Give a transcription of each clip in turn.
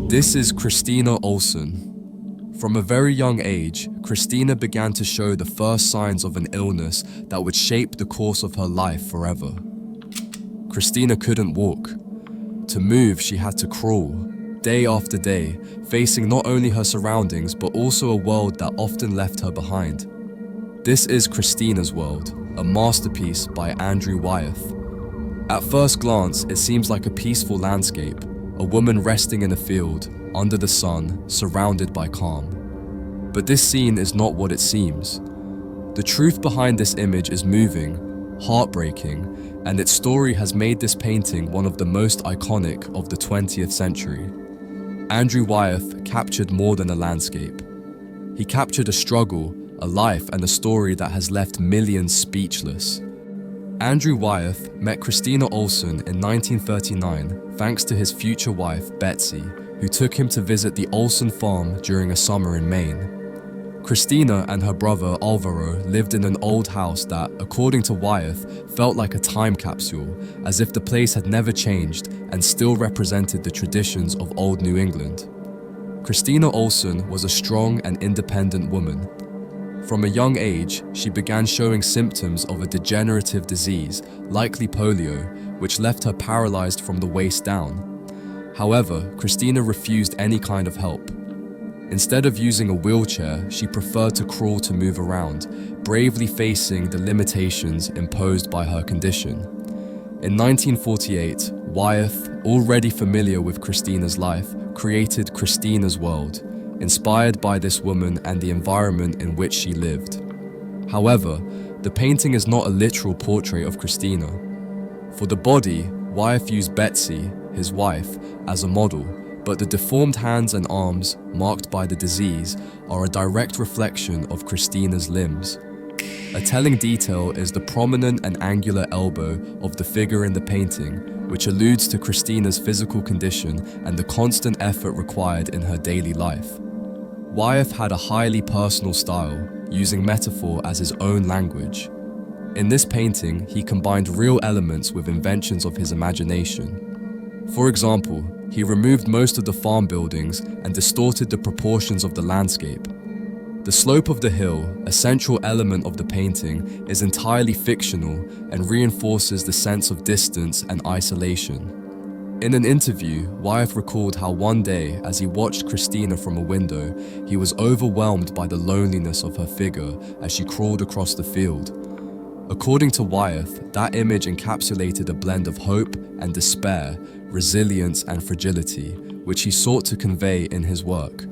This is Christina Olson. From a very young age, Christina began to show the first signs of an illness that would shape the course of her life forever. Christina couldn't walk. To move, she had to crawl, day after day, facing not only her surroundings but also a world that often left her behind. This is Christina's World, a masterpiece by Wyeth. At first glance, it seems like a peaceful landscape, a woman resting in a field, under the sun, surrounded by calm. But this scene is not what it seems. The truth behind this image is moving, heartbreaking, and its story has made this painting one of the most iconic of the 20th century. Wyeth captured more than a landscape. He captured a struggle, a life, and a story that has left millions speechless. Wyeth met Christina Olson in 1939 thanks to his future wife, Betsy, who took him to visit the Olson farm during a summer in Maine. Christina and her brother Alvaro lived in an old house that, according to Wyeth, felt like a time capsule, as if the place had never changed and still represented the traditions of old New England. Christina Olson was a strong and independent woman. From a young age, she began showing symptoms of a degenerative disease, likely polio, which left her paralyzed from the waist down. However, Christina refused any kind of help. Instead of using a wheelchair, she preferred to crawl to move around, bravely facing the limitations imposed by her condition. In 1948, Wyeth, already familiar with Christina's life, created Christina's World, inspired by this woman and the environment in which she lived. However, the painting is not a literal portrait of Christina. For the body, Wyeth used Betsy, his wife, as a model, but the deformed hands and arms, marked by the disease, are a direct reflection of Christina's limbs. A telling detail is the prominent and angular elbow of the figure in the painting, which alludes to Christina's physical condition and the constant effort required in her daily life. Wyeth had a highly personal style, using metaphor as his own language. In this painting, he combined real elements with inventions of his imagination. For example, he removed most of the farm buildings and distorted the proportions of the landscape. The slope of the hill, a central element of the painting, is entirely fictional and reinforces the sense of distance and isolation. In an interview, Wyeth recalled how one day, as he watched Christina from a window, he was overwhelmed by the loneliness of her figure as she crawled across the field. According to Wyeth, that image encapsulated a blend of hope and despair, resilience and fragility, which he sought to convey in his work.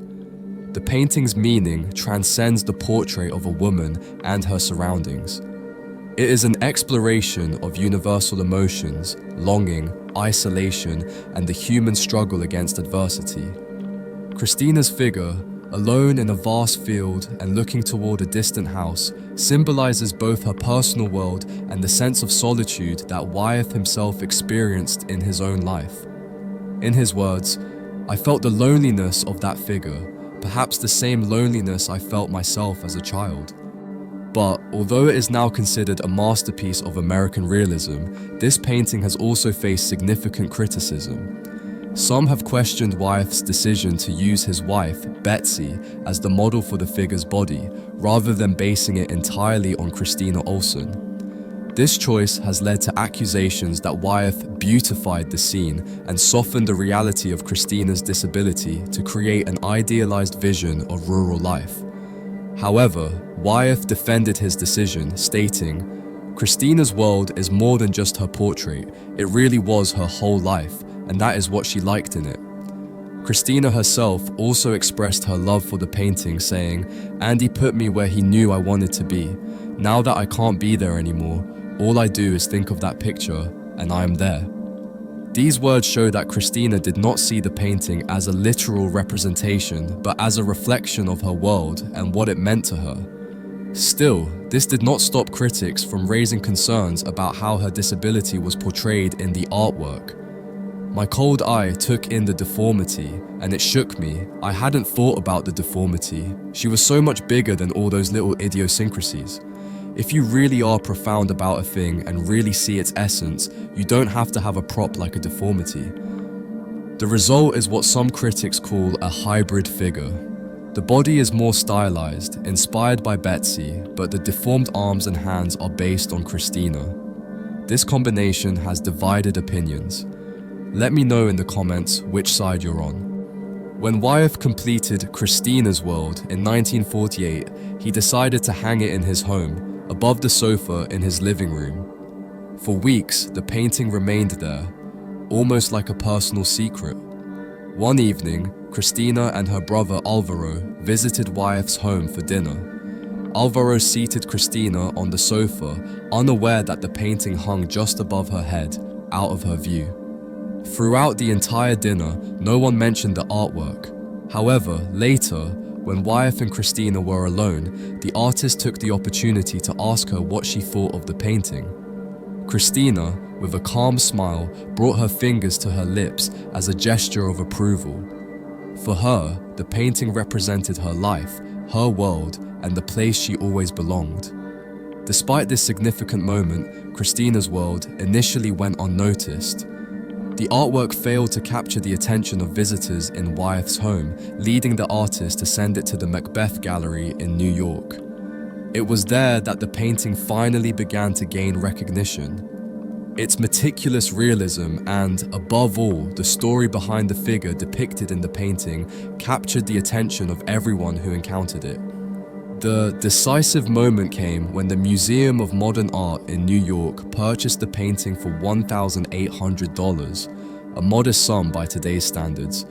The painting's meaning transcends the portrait of a woman and her surroundings. It is an exploration of universal emotions, longing, isolation, and the human struggle against adversity. Christina's figure, alone in a vast field and looking toward a distant house, symbolizes both her personal world and the sense of solitude that Wyeth himself experienced in his own life. In his words, "I felt the loneliness of that figure, perhaps the same loneliness I felt myself as a child." But although it is now considered a masterpiece of American realism, this painting has also faced significant criticism. Some have questioned Wyeth's decision to use his wife, Betsy, as the model for the figure's body, rather than basing it entirely on Christina Olson. This choice has led to accusations that Wyeth beautified the scene and softened the reality of Christina's disability to create an idealized vision of rural life. However, Wyeth defended his decision, stating, "Christina's world is more than just her portrait, it really was her whole life, and that is what she liked in it." Christina herself also expressed her love for the painting, saying, "Andy put me where he knew I wanted to be. Now that I can't be there anymore, all I do is think of that picture, and I am there." These words show that Christina did not see the painting as a literal representation, but as a reflection of her world and what it meant to her. Still, this did not stop critics from raising concerns about how her disability was portrayed in the artwork. "My cold eye took in the deformity, and it shook me. I hadn't thought about the deformity. She was so much bigger than all those little idiosyncrasies. If you really are profound about a thing and really see its essence, you don't have to have a prop like a deformity." The result is what some critics call a hybrid figure. The body is more stylized, inspired by Betsy, but the deformed arms and hands are based on Christina. This combination has divided opinions. Let me know in the comments which side you're on. When Wyeth completed Christina's World in 1948, he decided to hang it in his home, above the sofa in his living room. For weeks, the painting remained there, almost like a personal secret. One evening, Christina and her brother Alvaro visited Wyeth's home for dinner. Alvaro seated Christina on the sofa, unaware that the painting hung just above her head, out of her view. Throughout the entire dinner, no one mentioned the artwork. However, later, when Wyeth and Christina were alone, the artist took the opportunity to ask her what she thought of the painting. Christina, with a calm smile, brought her fingers to her lips as a gesture of approval. For her, the painting represented her life, her world, and the place she always belonged. Despite this significant moment, Christina's World initially went unnoticed. The artwork failed to capture the attention of visitors in Wyeth's home, leading the artist to send it to the Macbeth Gallery in New York. It was there that the painting finally began to gain recognition. Its meticulous realism and, above all, the story behind the figure depicted in the painting captured the attention of everyone who encountered it. The decisive moment came when the Museum of Modern Art in New York purchased the painting for $1,800, a modest sum by today's standards,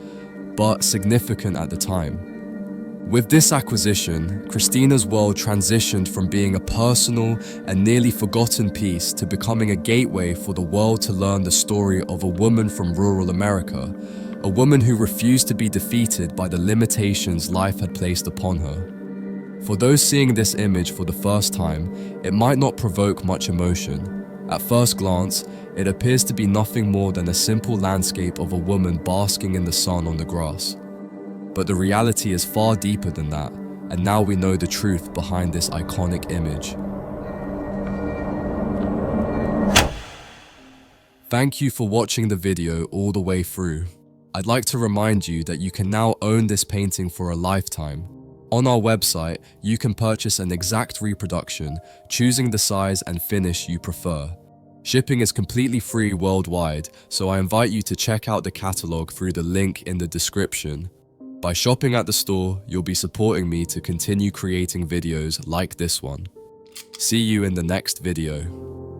but significant at the time. With this acquisition, Christina's World transitioned from being a personal and nearly forgotten piece to becoming a gateway for the world to learn the story of a woman from rural America, a woman who refused to be defeated by the limitations life had placed upon her. For those seeing this image for the first time, it might not provoke much emotion. At first glance, it appears to be nothing more than a simple landscape of a woman basking in the sun on the grass. But the reality is far deeper than that, and now we know the truth behind this iconic image. Thank you for watching the video all the way through. I'd like to remind you that you can now own this painting for a lifetime. On our website, you can purchase an exact reproduction, choosing the size and finish you prefer. Shipping is completely free worldwide, so I invite you to check out the catalog through the link in the description. By shopping at the store, you'll be supporting me to continue creating videos like this one. See you in the next video.